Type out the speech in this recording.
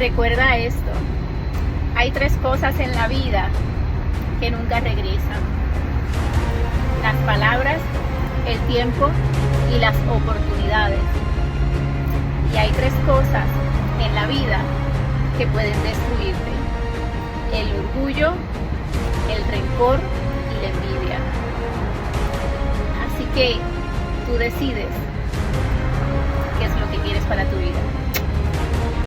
Recuerda esto, hay 3 cosas en la vida que nunca regresan: las palabras, el tiempo y las oportunidades. Y hay 3 cosas en la vida que pueden destruirte: el orgullo, el rencor y la envidia. Así que tú decides qué es lo que quieres para tu vida.